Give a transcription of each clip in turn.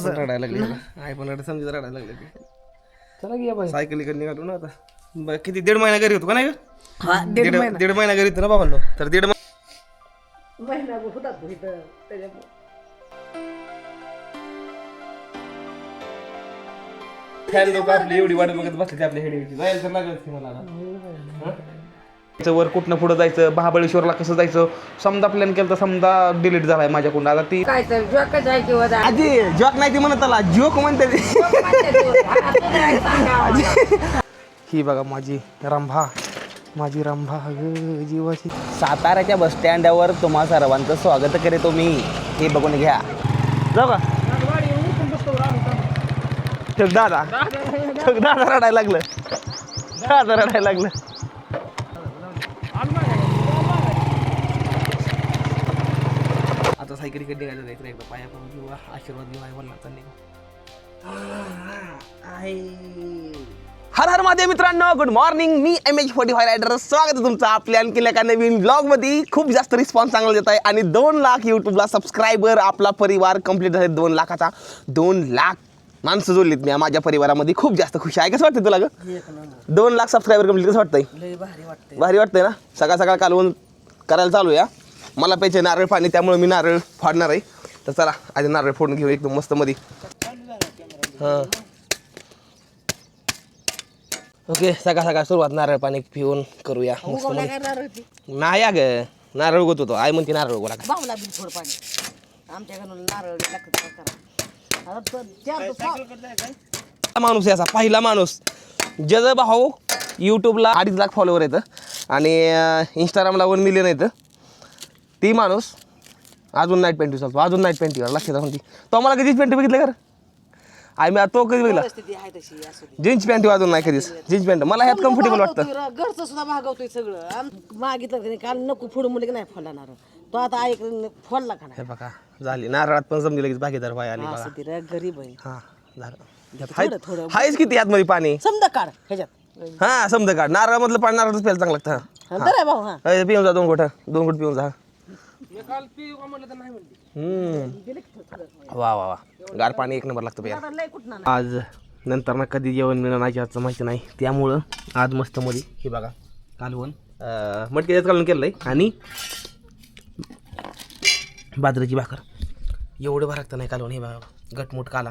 रडायला लागले आई पण रडा समजा रडायला लागले चला की या बाई सायकल इकडे निघालो ना आता किती 1.5 महिना घरी होतो का नाही ग? हा 1.5 महिना घरी होतो ना बाबांनो तर 1.5 महिना होतात इथं त्याच्यामुळे फॅन लोक आपली एवढी वाट बघत बसले ते आपल्या हेडीवरची जायला तर लागत की मला आता वर कुठनं पुढं जायचं महाबळेश्वरला कसं जायचं समजा प्लॅन केलं तर समजा डिलीट झालाय माझ्याकडून आता ती काय तर जॉकच आहे किंवा आजी जॉक नाही ती म्हणत आला जोक म्हणते ती. ही बघा माझी रंभा ग जीवाची साताऱ्याच्या बस स्टँडवर तुम्हा सर्वांचं स्वागत करीतो मी हे बघून घ्या जाऊ का दादा रडायला लागलं दादा रडायला लागलं आता सायकल इकडे निघायचं जायचं एकदा पाया पडून किंवा आशीर्वाद घेऊ आई वडिलांचा हर हर महादेव मित्रांनो गुड मॉर्निंग मी MH45 रायडर स्वागत आहे तुमचं आपल्या आणखी एका नवीन ब्लॉगमध्ये खूप जास्त रिस्पॉन्स चांगला देत आहे आणि 2 लाख यूट्यूबला सबस्क्रायबर आपला परिवार कंप्लीट झाले 2 लाखाचा 2 लाख माणसं जोडलीत मी माझ्या परिवारामध्ये खूप जास्त खुशी आहे कसं वाटतं तुला ग 2 लाख सबस्क्रायबर कंप्लीट कसं वाटतंय भारी वाटतंय ना सकाळ कालवून करायला चालू या मला प्यायचे नारळ पाणी त्यामुळे मी नारळ फाडणार आहे तर चला आधी नारळ फोडून घेऊ एकदम मस्त मध्ये हां ओके सकाळ सुरुवात नारळ पाणी पिऊन करूया मस्त मध्ये नाही ग नारळ उगवत होतो आई म्हणते नारळ उगवला माणूस याचा पहिला माणूस जज भाऊ यूट्यूबला 2.5 लाख फॉलोवर येतं आणि इंस्टाग्रामला 1 मिलियन येतं ती माणूस अजून नाईट पेंटिंग चालतो अजून नाईट पेंटिंगवर लक्षात म्हणते तो मला कधीच पेंटिंग बघितलं कर आई मी तो कधी बघितला जीन्स पॅन्ट अजून नाही कधीच जीन्स पॅन्ट मला ह्यात कम्फर्टेबल वाटतं घरचं सुद्धा भागवतोय सगळं मागितलं काल नको फोडून मुले की नाही फोडणार तो आता ऐक फोडला का हे बघा झाली नारळात पण समजी लगेच भागीदार व्हाय आली बघा नाही गरीब आहे हां झालं हायच किती आतमध्ये पाणी समजा काढ ह्याच्यात हां समजा काढ नारळामधलं पाणी नारळच प्यायला चांगलं लागतं तर आहे भाऊ हा पिऊन जा 2 घोट पिऊन जा वा गार पाणी 1 नंबर लागतं प्यायला आज नंतर ना कधी जेवण मिळणार नाही आजचं माहिती नाही त्यामुळं आज मस्त मध्ये हे बघा कालवण मटकीचं कालवण केलं आहे आणि बाजरीची भाकर एवढं भागतं नाही कालवण हे बघा गटमुट काला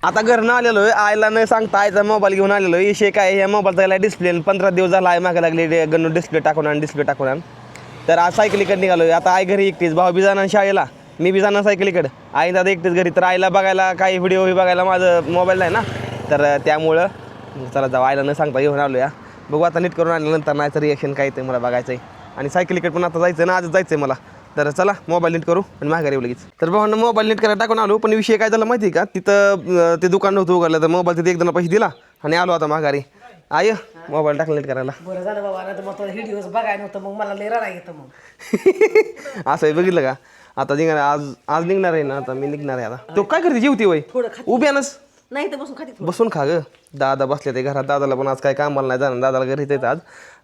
आता घरनं आलेलो आहे आईला न सांगता आईचा मोबाईल घेऊन आलेलो आहे विषय काय ह्या मोबाईल त्याला डिस्प्ले 15 दिवस झाला आहे मागे लागले गणू डिस्प्ले टाकून आण तर आज सायकलीकडे निघालो आहे आता आई घरी एकटीच भाऊ बी जाणार शाळेला मी बी जाणार सायकलीकडे आई दादा एकटीच घरी तर आईला बघायला काही व्हिडिओ बघायला माझं मोबाईल नाही ना तर त्यामुळं चला जाऊ आईला न सांगता घेऊन आलो या बघू आता नीट करून आल्यानंतर नाही तर रिॲक्शन काय ते मला बघायचं आहे आणि सायकलीकडे पण आता जायचं ना आजच जायचं आहे मला तर चला मोबाईल नीट करू आणि माघारी येऊ लगेच तर भावांना मोबाईल नीट करायला टाकून आलो पण विषय काय झाला माहिती आहे का तिथं ते दुकान नव्हतं उघडलं तर मोबाईल तिथे 1 जण पैसे दिला आणि आलो आता माघारी आय मोबाईल टाकला नीट करायला बरं झालं बाबा नाही तर मग व्हिडिओ बघायला नव्हतं मग मला लय रडा येतं मग असं आहे बघितलं का आता निघणार आज निघणार आहे ना आता मी निघणार आहे आता तो काय करते जेवती वय उभ्यानच नाही तर बसून खाती बसून खा ग दादा बसले ते घरात दादाला पण आज काय कामाला नाही जाणार दादाला घरीच येतं आज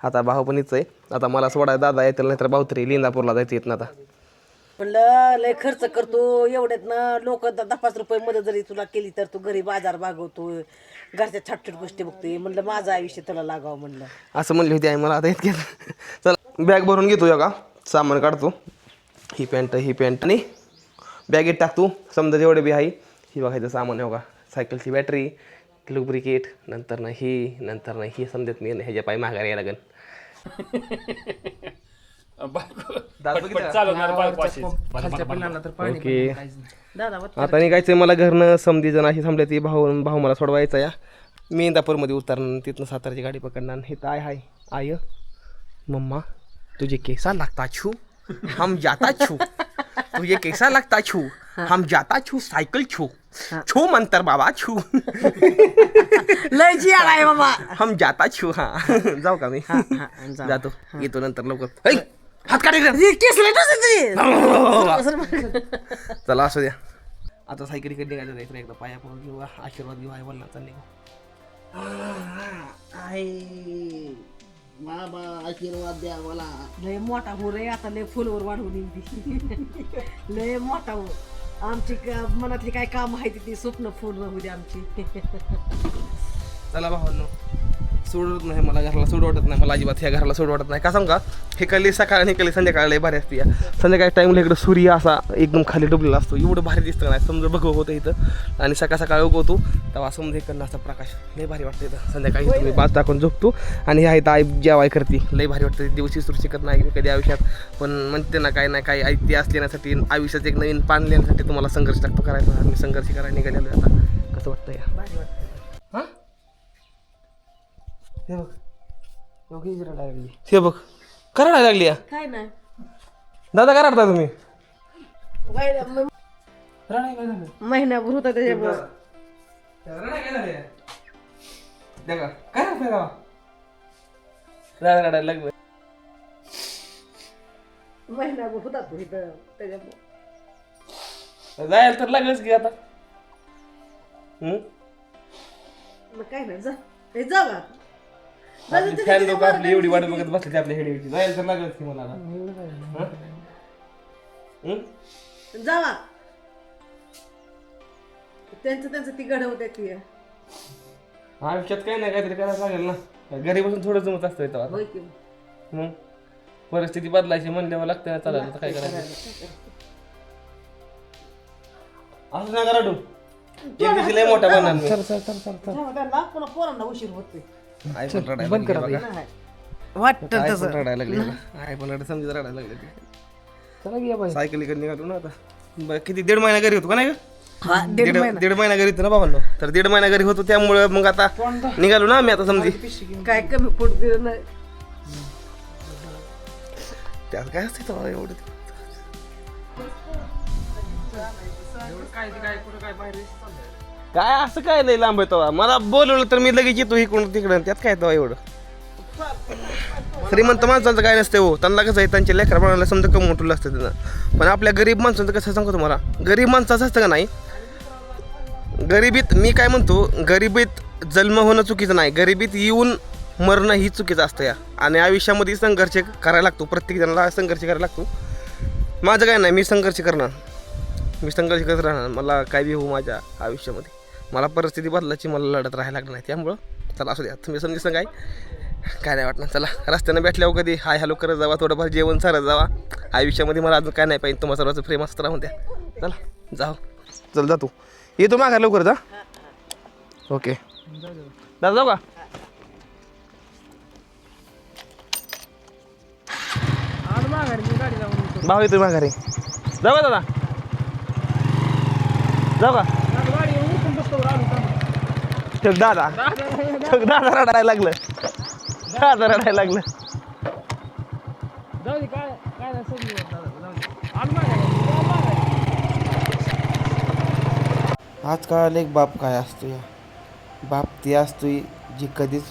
आता भाऊ पण इथं आहे आता मला सोडाय दादा येतील नाही तर भाऊ तरी लिंदापूरला जायचं येत ना आता म्हणलं लय खर्च करतो एवढ्यात ना लोक 10-5 रुपये मध्ये जरी तुला केली तर तू घरी बाजार भागवतो घरच्या छाटछट गोष्टी बघतोय म्हणलं माझं आयुष्य तुला लागावं म्हणलं असं म्हणली होती आई मला आता इतक्यात चला बॅग भरून घेतो का सामान काढतो ही पॅन्ट आणि बॅगेत टाकतो समजा जेवढे बी आहे ही बघायचं सामान हो का सायकलची बॅटरी लुब्रिकेट नंतर ना ही समजत मी ह्याच्या पाय माघारी यायला लागेल ओके आता निघायचंय मला घरनं समधी जण अशी थांबले ती भाऊ मला सोडवायचा या मी इंदापूरमध्ये उतरणार तिथनं सातारची गाडी पकडणार हे तर आहे आय मम्मा तुझे केसा लागता छू हम जाता छू तुझे कैसा लगता छू हम जाता छू सायकल छू छू मंतर बाबा छू लय जी आलाय बाबा हम जाता छू हाँ जाऊ का मी जातो येतो नंतर लवकर हात काढ चला असू द्या आता सायकलीकडे निघायचं जायचं एकदा पाया पडून घेऊ आशीर्वाद घेऊ आई वडिलांचा निघू बाबा आशीर्वाद द्या मला. लय मोठा हो रे आता, लय फुलवर वाढवून येईल लय मोठा हो. आमची मनातली काय काम आहे ती स्वप्न पूर्ण होऊ दे आमची. चला भावांनो, सोडत नाही मला घराला, सोड वाटत नाही मला अजिबात ह्या घराला सोड वाटत नाही. का सांग का, हे कली सकाळ निकली संध्याकाळ लय भारी असते. संध्याकाळी टाईमला इकडं सूर्य असा एकदम खाली डुबलेला असतो, एवढं भारी दिसतं नाही. समजा बघू होतं इथं आणि सकाळ सकाळ उगवतो तेव्हा समजा इकडनं असा प्रकाश लय भारी वाटतं इथं. संध्याकाळी इथं मी बाज टाकून झोपतो आणि ह्या इथं आई जेवाय करते, लय भारी वाटतं. दिवस विसरू शकत नाही कधी आयुष्यात, पण म्हणते ना काय नाही काय इतिहास लिहिण्यासाठी आयुष्यात एक नवीन पान लिहिण्यासाठी तुम्हाला संघर्ष लागतो करायचा. आणि संघर्ष करायला निघालेलो आहे आता. कसं वाटतं या भारी वाटतं. हां हे बघ हे बघ करायला लागली या. काय नाही दादा काय रडता तुम्ही? महिनाभर होता त्याच्यामुळे काय रडायला लागलं. महिनाभर होता तो इथं त्याच्यामुळे. जायला तर लागलंच की आता. मग काय नाही, जा हे जावा. फॅन लोक आपली एवढी वाट बघत बसले आपल्या हेडीवरची, जायला तर लागलंच की मला आता. जावा, त्यांचं ती घडवते ती. आयुष्यात काही नाही काहीतरी करायला लागेल ना. घरी बसून थोडं जमत असतं इथं आता. होय की मग परिस्थिती बदलायची म्हणल्यावर लागतं ना चालायला. तर काय करायचं असं नाही करा तू. एक दिवशी लय मोठा बनणार मी. त्यांना पुन्हा पोरांना उशीर होते. आई पण रडायला लागली बघा. वाटतं आई तसं. पण रडायला लागली बघा. आई पण रडायला समजत रडायला लागली. चला घ्या बाई, सायकल इकडे निघालो ना आता. बरं किती 1.5 महिना घरी होतो का नाही ग? हा, 1.5 महिना. 1.5 महिना घरी होतो ना बाबांनो. तर 1.5 महिना घरी होतो त्यामुळे मग आता निघालो ना आम्ही आता समजी. काय कमी पोट दिलं नाही. त्यात काय असते तेव्हा एवढं काय असं काय नाही लांब आहे. मला बोलवलं तर मी लगेच येतो इकडून तिकडं. त्यात काय तेव्हा एवढं श्रीमंत माणसांचं काय नसते हो. त्यांना कसं आहे त्यांच्या लेकरा बनायला समजा कम मोठलं असतं त्यांना. पण आपल्या गरीब माणसांचं कसं सांगतो तुम्हाला, गरीब माणसाचं असतं का नाही. गरिबीत मी काय म्हणतो, गरिबीत जन्म होणं चुकीचं नाही, गरिबीत येऊन मरणं ही चुकीचं असतं या. आणि आयुष्यामध्ये संघर्ष करायला लागतो, प्रत्येक जणाला संघर्ष करायला लागतो. माझं काय नाही, मी संघर्ष करणार, मी संघर्ष करत राहणार. मला काय बी होऊ माझ्या आयुष्यामध्ये, मला परिस्थिती बदलायची, मला लढत राहायला लागणार नाही. त्यामुळं चला असू द्या, तुम्ही समजून सांगाय काय नाही वाटणार. चला रस्त्यानं भेटल्यावर कधी हाय हॅलो करत जावा, थोडंफार जेवण सारत जावा. आयुष्यामध्ये मला अजून काय नाही पाहिजे, तुम्हाला सर्वांचं प्रेम असतं राहून द्या. चला जाऊ, चल जातो, येतो माघार लवकर जा. ओके दादा जाऊ का? भाऊ येतो माघारी, जाऊ का दादा? जाऊ का? दादा दादा रडायला लागलं, दादा रडायला लागलं. आजकाल एक बाप काय असतो या, बाप ती असतोय जी कधीच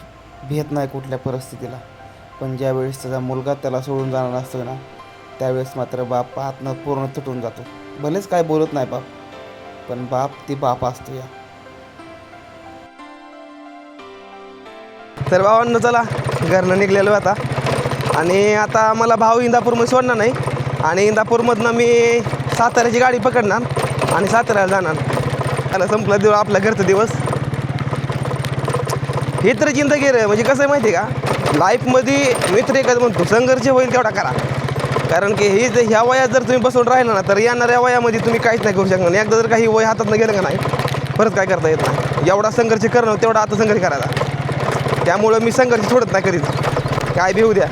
भेट नाही कुठल्या परिस्थितीला. पण ज्यावेळेस त्याचा मुलगा त्याला सोडून जाणार असतो ना, त्यावेळेस मात्र बाप हातनं पूर्ण तुटून जातो. भलेच काय बोलत नाही बाप, पण बाप ती बाप असतो या. तर भावांनो चला घरनं निघलेलो आता. आणि आता मला भाऊ इंदापूरमध्ये सोडणार नाही आणि इंदापूरमधनं मी साताऱ्याची गाडी पकडणार आणि साताऱ्याला जाणार. त्याला संपला दिवस आपला घरचा दिवस. हे तर जिंदगी रे, म्हणजे कसं आहे माहिती आहे का, लाईफमध्ये मित्र एकच म्हणतो संघर्ष होईल तेवढा करा. कारण की ही ह्या वयात जर तुम्ही बसून राहिला ना, तर येणाऱ्या वयामध्ये तुम्ही काहीच नाही करू शकणार. एकदा जर काही वय हातातनं गेलं का नाही, परत काय करता येत नाही. एवढा संघर्ष करणं तेवढा आता संघर्ष करायचा. त्यामुळं मी संघर्ष सोडत नाही कधीच, काय बी होऊ द्या.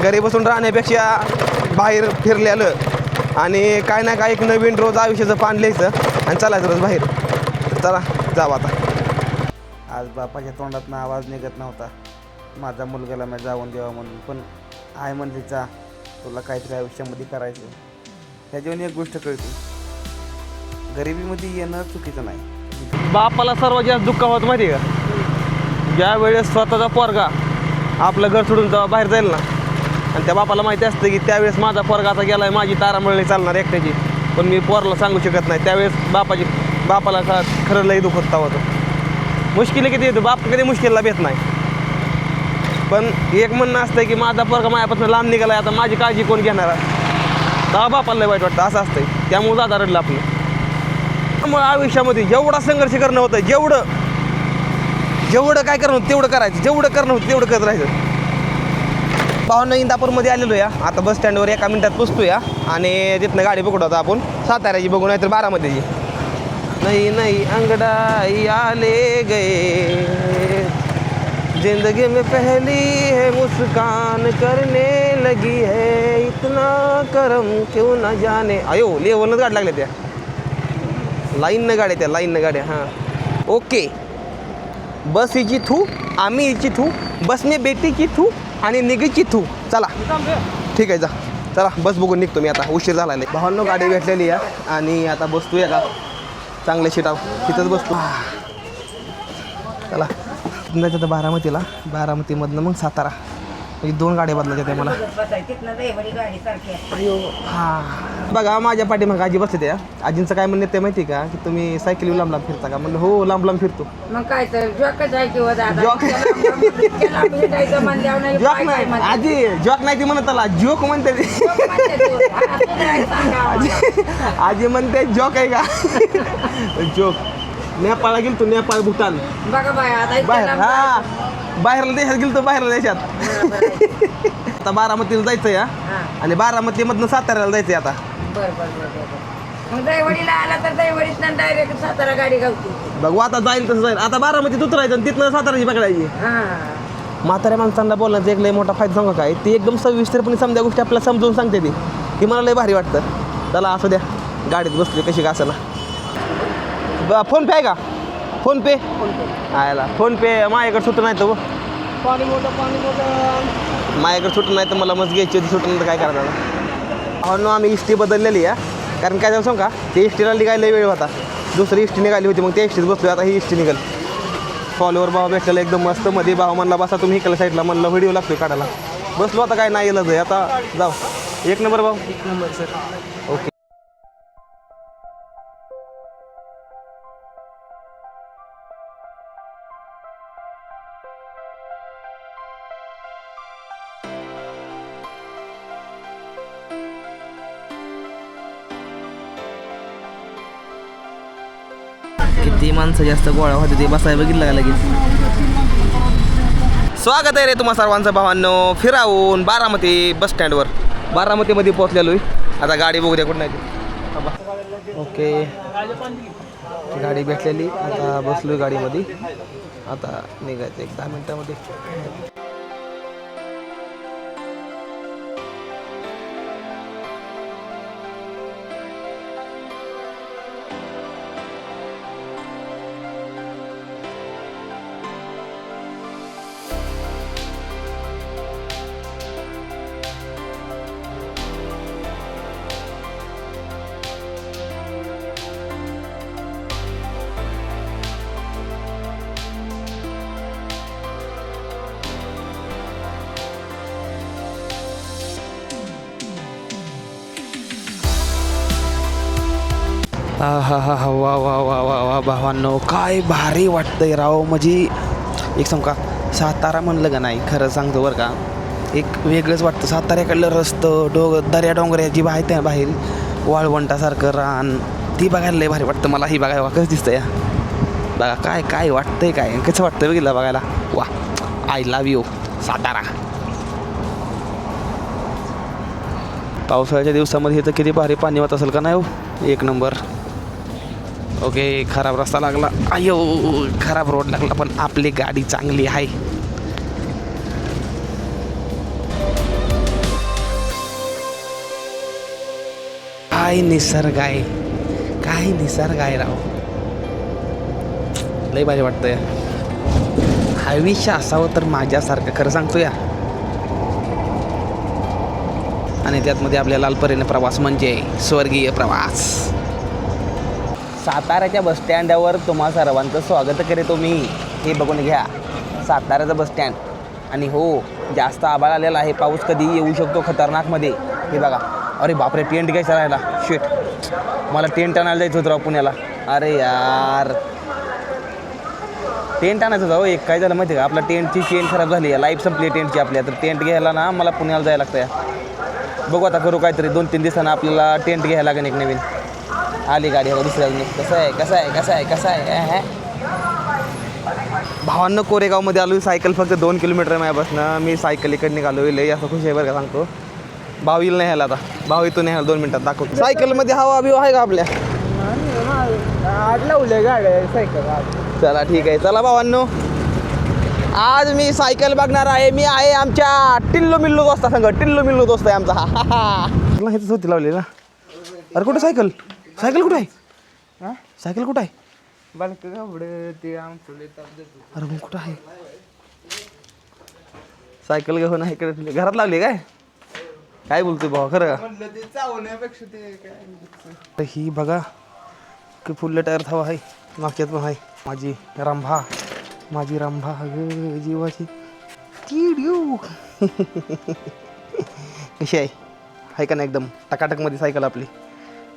घरी बसून राहण्यापेक्षा बाहेर फिरलेलं आणि काय ना काय एक नवीन रोज आयुष्याचं पान लिहायचं आणि चालायचं रोज बाहेर. चला जाऊ आता. आज बापाच्या तोंडातनं आवाज निघत नव्हता माझ्या मुलग्याला मी जाऊन द्यावा म्हणून, पण आई म्हणली जा, तुला काहीतरी आयुष्यामध्ये करायचं. ह्याच्यावर एक गोष्ट कळते, गरिबीमध्ये येणं चुकीचं नाही. बापाला सर्वात जास्त दुःख होत माहिती आहे का, ज्या वेळेस स्वतःचा पोरगा आपलं घर सोडून जेव्हा बाहेर जाईल ना, आणि त्या बापाला माहिती असतं की त्यावेळेस माझा पोरगा आता गेला आहे, माझी तारांबळ चालणार एकट्याची, पण मी पोराला सांगू शकत नाही. त्यावेळेस बापाला खरं लई दुःख होता होतं. मुश्किल किती येतो, बाप कधी मुश्किलला भेट नाही. पण एक म्हणणं असतं की माझा पोरगा माझ्यापासून लांब निघाला आता माझी काळजी कोण घेणार तेव्हा बापाला लय वाईट वाटतं असं असतंय त्यामुळे दादा रडलं आपलं त्यामुळे आयुष्यामध्ये जेवढा संघर्ष करणं होतं जेवढं काय करणं होतं तेवढं करायचं जेवढं करणं होतं तेवढं करत राहायचं पाहुणं इंदापूरमध्ये आलेलो या आता बस स्टँडवर एका मिनिटात पोचतो या आणि तिथनं गाडी पकडतो आपण साताऱ्याची बघू नाहीतर बारामतीची नहीं नहीं अंगड़ाई आले गए जिंदगी में पहली है मुस्कान करने लगी है इतना करम क्यों ना जाने अयो लेवलच गाडी लागल्या त्या लाईननं गाड्या हां ओके बस हिची थू आम्ही हिची थू बसने बेटीची थू आणि निघीची थू चला ठीक आहे जा चला बस बघून निघतो मी आता उशीर झाला नाही भावांनो गाडी भेटलेली आहे आणि आता बसतोय का चांगल्या शिटा तिथंच बसतो चला जायचं तर बारामतीमधनं मग सातारा म्हणजे 2 गाड्या बदलायच्या त्या मला अयो हां बघा माझ्या पाठीमागं आजी बसते त्या आजींचं काय म्हणणं ते माहिती का की तुम्ही सायकलीवर लांब लांब फिरता का म्हणलं हो लांब लांब फिरतो मग काय तर जॉकच आहे किंवा दादा जॉक जॉक नाही आजी जॉक नाही ती म्हणत आला जोक म्हणते ती आजी म्हणते जॉक आहे का जोक नेपाळला गेलतो नेपाळ भूतान बघा बाय आता बाहेर हा बाहेरला देशात गेलतो बाहेरला देशात आता बारामतीला जायचं या आणि बारामतीमधनं साताऱ्याला जायचंय आता बर मग दैवडीला आला तर दैवडीतनं डायरेक्ट सातारा गाडी गावती बघू आता जाईल तसं जाईल आता बारामतीत उतरायचं आणि तिथनं साताराची पकडायची म्हाताऱ्या माणसांना बोलण्याचा एक लय मोठा फायदा सांगा काय ती एकदम सविस्तरपणे समजा गोष्टी आपल्याला समजून सांगते ती की मला लय भारी वाटतं चला असू द्या गाडीत बसली कशी का असेना फोन पे आहे का फोन पे आयला फोन पे माझ्याकडे सुटून नाही तर पाणी मोठं माझ्याकडे सुटून नाही तर मला मस्त घ्यायची होती सुटून तर काय करणार हो आम्ही इष्टी बदललेली आहे कारण काय झालं सांग का ते इष्टीला निघायला वेळ होता दुसरी इष्टी निघाली होती मग त्या इष्टीत बसलो आता ही इष्टी निघाल फॉलोवर भाव भेटलेला एकदम मस्त मध्ये भाव म्हणला बसा तुम्ही इकडल्या साईडला म्हणलं व्हिडिओ लागतोय काढायला बसलो आता काय नाही येलं जाई आता जाऊ 1 नंबर भाऊ 1 नंबर सर ओके किती माणसं जास्त गोळा होते ते बसायला बघितलं का लगेच स्वागत आहे रे तुम्हा सर्वांचं भावांनो फिरावून बारामती बस स्टँडवर बारामतीमध्ये पोहोचलेलो आहे आता गाडी बघू द्या कुठं नाही ओके गाडी भेटलेली आता बसलो गाडीमध्ये आता निघायचं 1-10 मिनटामध्ये हा हा हा वा वा वा वा वा भावांनो काय भारी वाटतंय राव म्हणजे एक सांग का सातारा म्हणलं का नाही खरं सांगतो बरं का एक वेगळंच वाटतं साताऱ्याकडलं रस्तं दर्या डोंगऱ्याची आहे त्या बाहेर वाळवंटासारखं रान ती बघायला लय भारी वाटतं मला ही बघायला कसं दिसतं या बघा काय काय वाटतंय काय कसं वाटतं बघितलं बघायला वा आय लव्ह यू सातारा पावसाळ्याच्या दिवसामध्ये हे तर किती भारी पाणी होत असेल का नाही हो 1 नंबर ओके खराब रस्ता लागला अयो खराब रोड लागला पण आपली गाडी चांगली आहे काय निसर्ग आहे राव लय भारी वाटतंय आयुष्य असावं तर माझ्यासारखं खरं सांगतो या आणि त्यातमध्ये आपल्या लालपरीने प्रवास म्हणजे स्वर्गीय प्रवास साताऱ्याच्या बसस्टँडावर तुम्हा सर्वांचं स्वागत करीतो मी हे बघून घ्या साताऱ्याचं बसस्टँड आणि हो जास्त आभाळ आलेला आहे पाऊस कधी येऊ शकतो खतरनाकमध्ये हे बघा अरे बापरे टेंट घ्यायचा राहिला शेट मला टेंट आणायला जायचं होतं राव पुण्याला अरे यार टेंट आणायचं जाऊ एक काय झालं माहिती आहे का आपला टेंटची चेन खराब झाली आहे लाईफ संपली टेंटची आपल्या तर टेंट घ्यायला ना मला पुण्याला जायला लागतं या बघू आता करू काहीतरी 2-3 दिवसांना आपल्याला टेंट घ्यायला लागेल एक नवीन आली गाडी हो दुसऱ्या कसं आहे भावांना कोरेगावमध्ये आलो सायकल फक्त 2 किलोमीटर आहे माझ्यापासनं मी सायकल इकडे निघालो लई असं खुश आहे बरं का सांगतो भाऊ येईल नाही ह्याला आता भाऊ इथून ह्याला 2 मिनिटात दाखवतो सायकलमध्ये हवा बिवा आहे का आपल्या चला ठीक आहे चला भावांनो आज मी सायकल बघणार आहे मी आहे आमच्या टिल्लो मिल्लो दोस्ता संग टिल्लो मिल्लो दोस्त आहे आमचा तुला हेच होती लावली ना अरे कुठे सायकल कुठे आहे सायकल कुठं आहे अरे मग कुठं आहे सायकल घेऊन आहे इकडे घरात लावली काय बोलतोय भाऊ खरं का ही बघा की फुल्ल टायर हवा आहे मागच्यात पण आहे माझी रंभा ग जीवाची कशी आहे का नाही एकदम टकाटकमध्ये सायकल आपली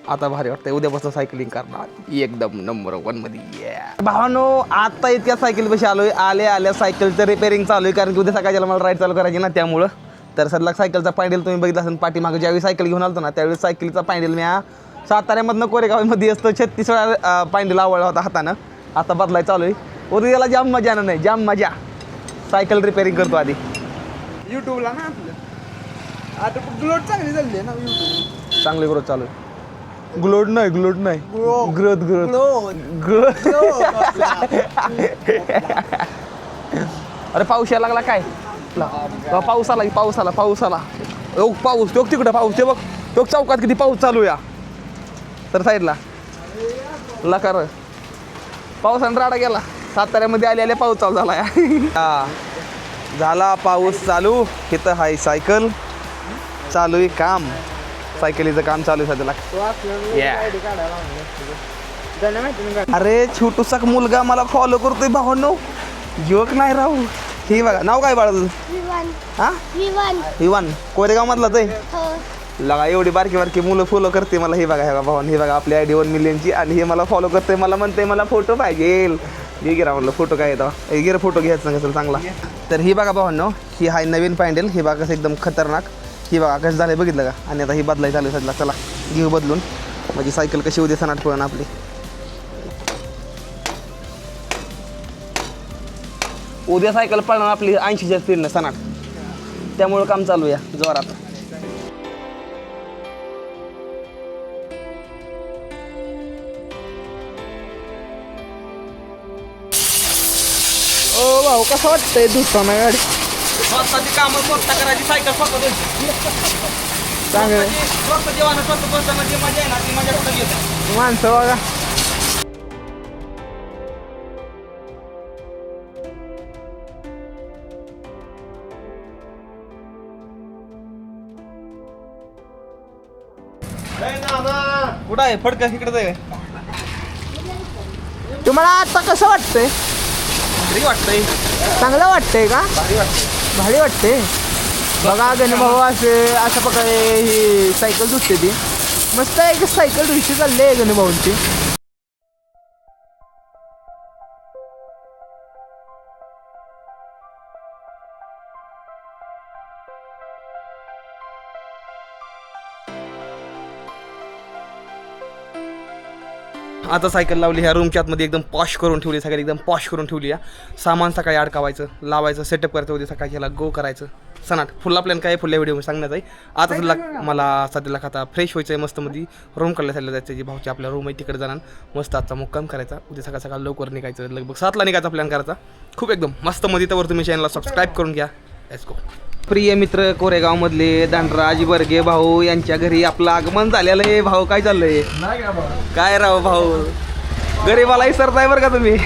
आता भारी वाटतंय उद्यापासून सायकलिंग करणार एकदम नंबर 1 मध्ये भावानो आता इतक्या सायकल पैसे आलोय आल्या सायकलचं रिपेअरिंग चालू आहे कारण की उद्या सकाळी मला राईड चालू करायची ना त्यामुळं तर सध्या सायकलचा पॅन्डेल तुम्ही बघितला असेल पाठीमागं ज्यावेळी सायकल घेऊन आलतो ना त्यावेळी सायकलीचा पॅन्डेल मी साताऱ्यामधनं कोरेगावमध्ये असतो 36 वेळा पॅन्डेल आवडला होता हातानं आता बदलाय चालू आहे उद्याला जाम मजा नाही जाम मजा सायकल रिपेअरिंग करतो आधी युट्यूबला ना आपलं आता ग्लोड चांगली चालली आहे ना युट्यूब चांगली ग्रोथ चालू आहे ग्लोड नाही ग्रोथ अरे पाऊस यायला लागला काय पाऊस आला पाऊस तो तिकडं पाऊस ते बघ तो चौकात किती पाऊस चालू या तर साईडला लकार पावसानं राडा गेला साताऱ्यामध्ये आले पाऊस चालू झाला हा झाला पाऊस चालू इथं हाय सायकल चालू आहे काम सायकलीचं काम चालू आहे सध्याला अरे छोटूसा मुलगा मला फॉलो करतोय भावांनो जोक नाही राहू हे बघा नाव काय बाळा तुझं हा विवान कोरेगाव मधलाच आहे लगा एवढी बारकी मुलं फॉलो करते मला हे बघा भावान हे बघा आपली ID 1 मिलियनची आणि हे मला फॉलो करते मला म्हणते मला फोटो पाहिजे हे गिरा म्हणलं फोटो काय येतं गिरा फोटो घ्यायचं सांगा चांगला तर ही बघा भावांनो ही हाय नवीन पॅन्डेल ही बघा कसं एकदम खतरनाक ही बघा कसं झालं बघितलं का आणि आता ही बदलाय चालू सध्या चला घेऊ बदलून माझी सायकल कशी उद्या सणाट पळण आपली उद्या सायकल पळणार आपली 80च्या स्पीडनं सणाट त्यामुळं काम चालू या जोरात ओ भाऊ कसं वाटतंय धुताना गाडी स्वतःची कामं स्वतः करायची सायकल स्वतः चांगलं स्वतः जेवण स्वतः करताना जी मजा आहे ना ती मजा कुठं घेत माणसं बघा कुठं आहे फडकं इकडं आहे तुम्हाला आता कसं वाटतंय तरी वाटतंय चांगलं वाटतंय का भारी वाटतंय भारी वाटते बघा गणभाऊ अशा प्रकारे ही सायकल धुतते ती मस्त आहे की सायकल धुयची चालली आहे गणभाऊंची आता सायकल लावली ह्या रूमच्या आतमध्ये एकदम पॉश करून ठेवली सगळी एकदम पॉश करून ठेवली सामान सकाळी अडकावायचं लावायचं सेटअप करायचं होते सकाळी ह्याला गो करायचं सणाट फुल्ला प्लॅन काय फुल्ल्या व्हिडिओ सांगण्याचा आहे आता सध्या मला सध्याला आता फ्रेश व्हायचं आहे मस्तमध्ये रूम काढल्यासाठी जायचं जी भाऊची आपल्या रूम आहे तिकडे जाणार मस्त आजचा मुक्काम करायचा उद्या सकाळ लवकर निघायचं लगभग 7ला निघायचा प्लॅन करायचा खूप एकदम मस्त मध्ये त्यावर तुम्ही चॅनलला सबस्क्राईब करून घ्या लेट्स गो प्रिय मित्र कोरेगावमधले दांडराज बर्गे भाऊ यांच्या घरी आपलं आगमन झालेलं आहे भाऊ काय चाललंय काय राव भाऊ गरीबाला विसरताय बरं का तुम्ही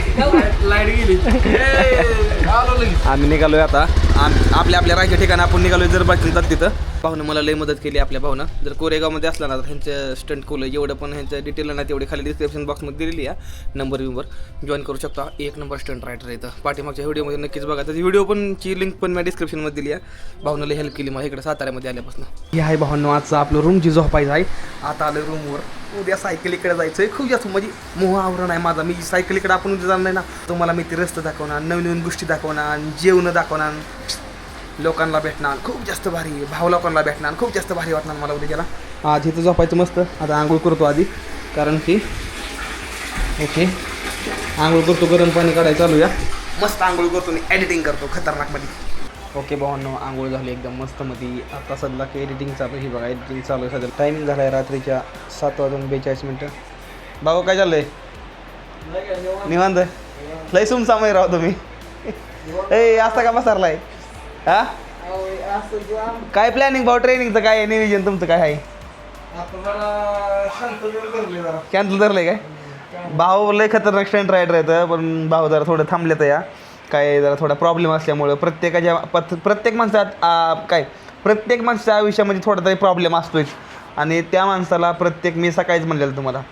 लाईट गेली आम्ही निघालोय आता आपल्या राहायच्या ठिकाणी आपण निघालोय जर बाकी तिथं भाऊनं मला लई मदत केली आपल्या भाऊनं जर कोरेगावमध्ये असला ना तर ह्यांचं स्टंट खोलं एवढं पण ह्यांचं डिटेल नाही तेवढी खाली डिस्क्रिप्शन बॉक्समध्ये दिलेली आहे नंबर जॉईन करू शकता 1 नंबर स्टंट रायटर येतं पाठीमागच्या व्हिडिओमध्ये नक्कीच बघा त्याची व्हिडिओ पण ची लिंक पण मी डिस्क्रिप्शनमध्ये दिली आहे भाऊनं लई हेल्प केली मला इकडे साताऱ्यामध्ये आल्यापासून हे आहे भाऊंनो आजचं आपलं रूम जी झोपायचं आहे आता आलं रूमवर उद्या सायकलीकडे जायचं आहे. खूप जास्त म्हणजे मोह आवरण आहे माझा. मी सायकलीकडे आपण उद्या जाणार नाही ना, तुम्हाला मी ते रस्ते दाखवणार, नवीन नवीन गोष्टी दाखवणार, जेवणं दाखवणार, लोकांना भेटणार, खूप जास्त भारी भाव लोकांना भेटणार, खूप जास्त भारी वाटणार मला उद्या गेला. आज इथं झोपायचं मस्त. आता आंघोळ करतो आधी, कारण की ओके आंघोळ करतो, गरम पाणी काढायला चालू या. मस्त आंघोळ करतो मी, एडिटिंग करतो खतरनाकमध्ये. ओके भावांनो, आंघोळ झाली एकदम मस्तमध्ये. आता सध्या की एडिटिंग चालू आहे. बघा एडिटिंग चालू आहे सध्या. टायमिंग झाला आहे रात्रीच्या 7:42. भाऊ काय चाललंय? निवांत लय सुमसामय राव तुम्ही. ए असं का बसारलाय? हा काय प्लॅनिंग भाऊ? ट्रेनिंगचं काय नियोजन तुमचं काय आहे? कॅन्सल धरलंय काय? भाऊ लय खतरनाक स्टंट रायडर आहेत, पण भाऊ जरा थोडं थांबलेत या. काय जरा थोडा प्रॉब्लेम असल्यामुळं प्रत्येक माणसाच्या आयुष्यामध्ये थोडा तरी प्रॉब्लेम असतोच. आणि त्या माणसाला मी सकाळीच म्हणलेलं तुम्हाला,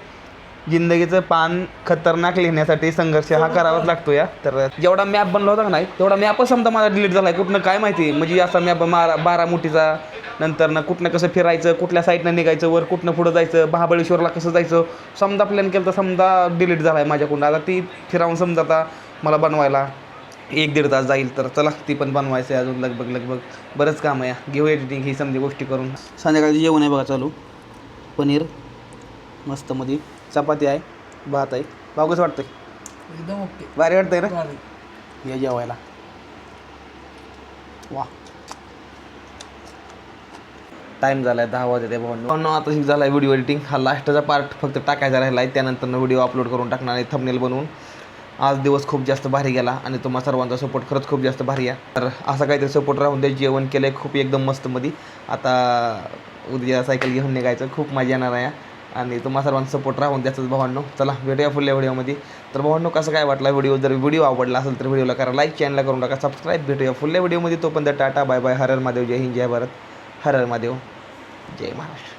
जिंदगीचं पान खतरनाक लिहिण्यासाठी संघर्ष हा करावाच लागतो या. तर जेवढा मॅप बनला होता का नाही, तेवढा मॅपच समजा माझा डिलीट झाला आहे. कुठनं काय माहिती, म्हणजे असा मॅप 12 नंतर ना कुठनं कसं फिरायचं, कुठल्या साईडनं निघायचं, वर कुठनं पुढं जायचं, महाबळेश्वरला कसं जायचं, समजा प्लॅन केलं तर समजा डिलीट झाला आहे माझ्याकडून. आता ती फिरावून समजा आता मला बनवायला 1-1.5 तास जाईल. तर चला ती पण बनवायचं आहे अजून लगभग बरंच काम आहे. घेऊ एडिटिंग ही समजी गोष्टी करून. संध्याकाळचं जेवण आहे बघा चालू. पनीर मस्तमध्ये, चपाती आहे, भात आहे. भाऊ कसं वाटतंय? एकदम ओके. भारी वाटतंय ना? या जेवायला. वा टाईम झाला आहे 10 वाजता भाऊ. आता झाला आहे व्हिडिओ एडिटिंग. हा लास्टचा पार्ट फक्त टाकायचा राहिला आहे. त्यानंतर व्हिडिओ अपलोड करून टाकणार आहे थंबनेल बनवून. आज दिवस खूप जास्त भारी गेला आणि तुम्हा सर्वांचा सपोर्ट खरंच खूप जास्त भारी आहे. तर असा काहीतरी सपोर्ट राहून दे. जेवण केलं आहे खूप एकदम मस्तमध्ये. आता उद्या सायकल घेऊन निघायचं, खूप मजा येणार आहे आणि तुम्हा सर्वांचा सपोर्ट राहून द्यायचं भावांनो. चला भेटूया पुढल्या व्हिडिओमध्ये. तर भावांनो कसं काय वाटला व्हिडिओ? जर व्हिडिओ आवडला असेल तर व्हिडिओला करा लाईक, चॅनलला करून टाका सबस्क्राईब. भेटूया पुढल्या व्हिडिओमध्ये. तोपर्यंत टाटा बाय बाय. हर हर महादेव. जय हिंद, जय भारत. हर हर महादेव, जय महाराष्ट्र.